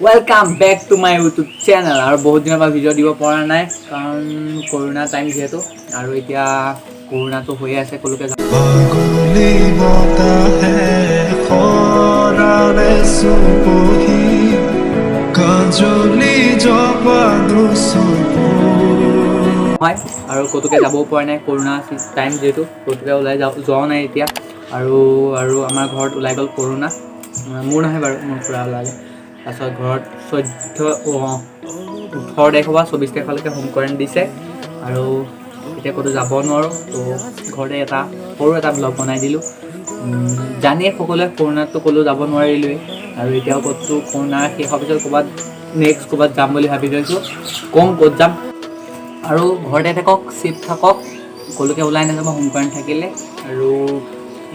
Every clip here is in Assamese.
Welcome back to my YouTube channel আৰু বহুত দিনৰ পৰা ভিডিঅ' দিব পৰা নাই কাৰণ কৰোনা টাইম যেহেতু আৰু এতিয়া কৰোনাটো হৈ আছে কলকে পাগলি বতাহে খৰাৰে সুপহি কাজলি জপাদু সুপু হয় আৰু কতকে যাবও পৰা নাই কৰোনা টাইম যেহেতু কতকে ওলাই যোৱা নাই এতিয়া আৰু আমাৰ ঘৰত ওলাই গ'ল কৰোনা মোৰ নহয় বাৰু মোৰ পুৰা ওলালে তাৰপিছত ঘৰত 18 তাৰিখৰ পৰা 24 তাৰিখলৈকে হোম কোৱাৰেণ্টাইন দিছে আৰু এতিয়া ক'তো যাব নোৱাৰোঁ তো ঘৰতে সৰু এটা ব্লগ বনাই দিলোঁ জানিয়ে সকলোৱে কৰোনাততো ক'লেও যাব নোৱাৰিলোৱেই আৰু এতিয়াও ক'তো কৰোনা শেষ হোৱাৰ পিছত ক'ৰবাত যাম বুলি ভাবি থৈছোঁ ক'ত যাম আৰু ঘৰতে থাকক চেফ থাকক সকলোকে ওলাই নাযাব হোম কোৱাৰেণ্টাইন থাকিলে আৰু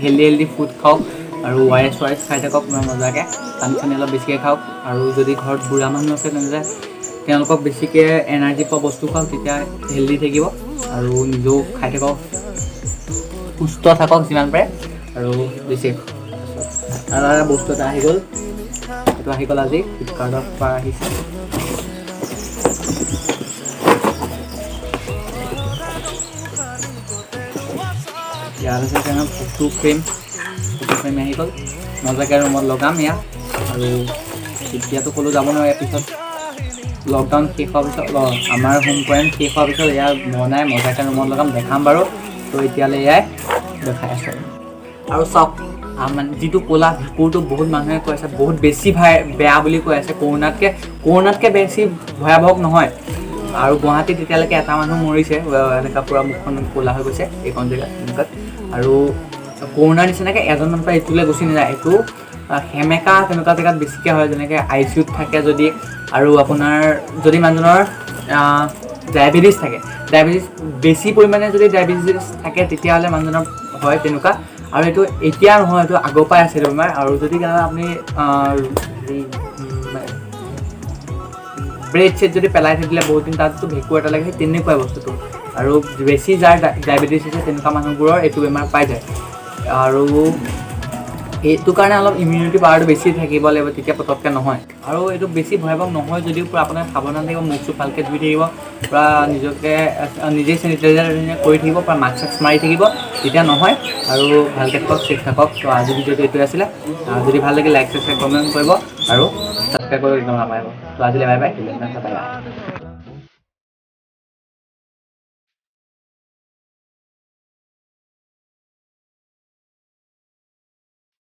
হেল্ডি ফুড খাওক আৰু ORS খাই থাকক মজাকৈ পানী চানী অলপ বেছিকৈ খাওক আৰু যদি ঘৰত বুঢ়া মানুহ আছে তেনেহ'লে তেওঁলোকক বেছিকৈ এনাৰ্জি পোৱা বস্তু খাওক তেতিয়া হেল্ডি থাকিব আৰু নিজেও খাই থাকক সুস্থ থাকক যিমান পাৰে আৰু বেছি আৰু এটা বস্তু এটা আহি গ'ল এইটো আহি গ'ল আজি ফ্লিপকাৰ্টৰ পৰা আহিছে ইয়াত আছে কাৰণে ফটো ফ্ৰেম আহি গ'ল মজাকৈ ৰুমত লগাম ইয়াত আৰু এতিয়াতো ক'লেও যাব নোৱাৰে পিছত লকডাউন শেষ হোৱাৰ পিছত আমাৰ হোম কোৱাৰেণ্টাইন শেষ হোৱাৰ পিছত এয়া বনাই মজাকৈ ৰুমত লগাম দেখাম বাৰু তো এতিয়ালৈ এয়াই দেখাই আছোঁ আৰু চাওক মানে যিটো ক'লা ভেঁকুৰটো বহুত মানুহে কৈ আছে বহুত বেছি বেয়া বুলি কৈ আছে কৰোণাতকৈ বেছি ভয়াৱহ নহয় আৰু গুৱাহাটীত এতিয়ালৈকে এটা মানুহ মৰিছে এনেকুৱা পূৰা মুখখন ক'লা হৈ গৈছে এইখন জেগাত এনেকুৱাত আৰু কৰোণাৰ নিচিনাকৈ এজন মানুহৰ পৰা ইটোলৈ গুচি নাযায় এইটো সেমেকা তেনেকুৱা জেগাত বেছিকৈ হয় যেনেকৈ ICUত থাকে যদি আৰু আপোনাৰ যদি মানুহজনৰ ডায়েবেটিছ থাকে বেছি পৰিমাণে যদি ডায়েবেটিছ থাকে তেতিয়াহ'লে মানুহজনৰ হয় তেনেকুৱা আৰু এইটো এতিয়া নহয় এইটো আগৰ পৰাই আছে বেমাৰ আৰু যদি আপুনি ব্ৰেড চেড যদি পেলাই থাকিলে বহুত দিন তাততো ভেঁকুৰ এটা লাগে সেই তেনেকুৱাই বস্তুটো আৰু বেছি যাৰ ডায়েবেটিছ আছে তেনেকুৱা মানুহবোৰৰ এইটো বেমাৰ পাই যায় আৰু এইটো কাৰণে অলপ ইমিউনিটি পাৱাৰটো বেছি থাকিব লাগিব তেতিয়া পটককৈ নহয় আৰু এইটো বেছি ভয়াৱহ নহয় যদিও পূৰা আপোনাৰ সাৱধান থাকিব মুখটো ভালকৈ ধুই থাকিব পূৰা নিজে চেনিটাইজাৰ কৰি থাকিব পূৰা মাস্ক মাৰি থাকিব তেতিয়া নহয় আৰু ভালকৈ থাকক চেফ থাকক তো আজি ভিডিঅ'টো এইটোৱে আছিলে যদি ভাল লাগে লাইক কমেণ্ট কৰিব আৰু ছাবস্ক্ৰাইব কৰিব একদম নাপাহৰিব তো আজিলৈ বাই বাই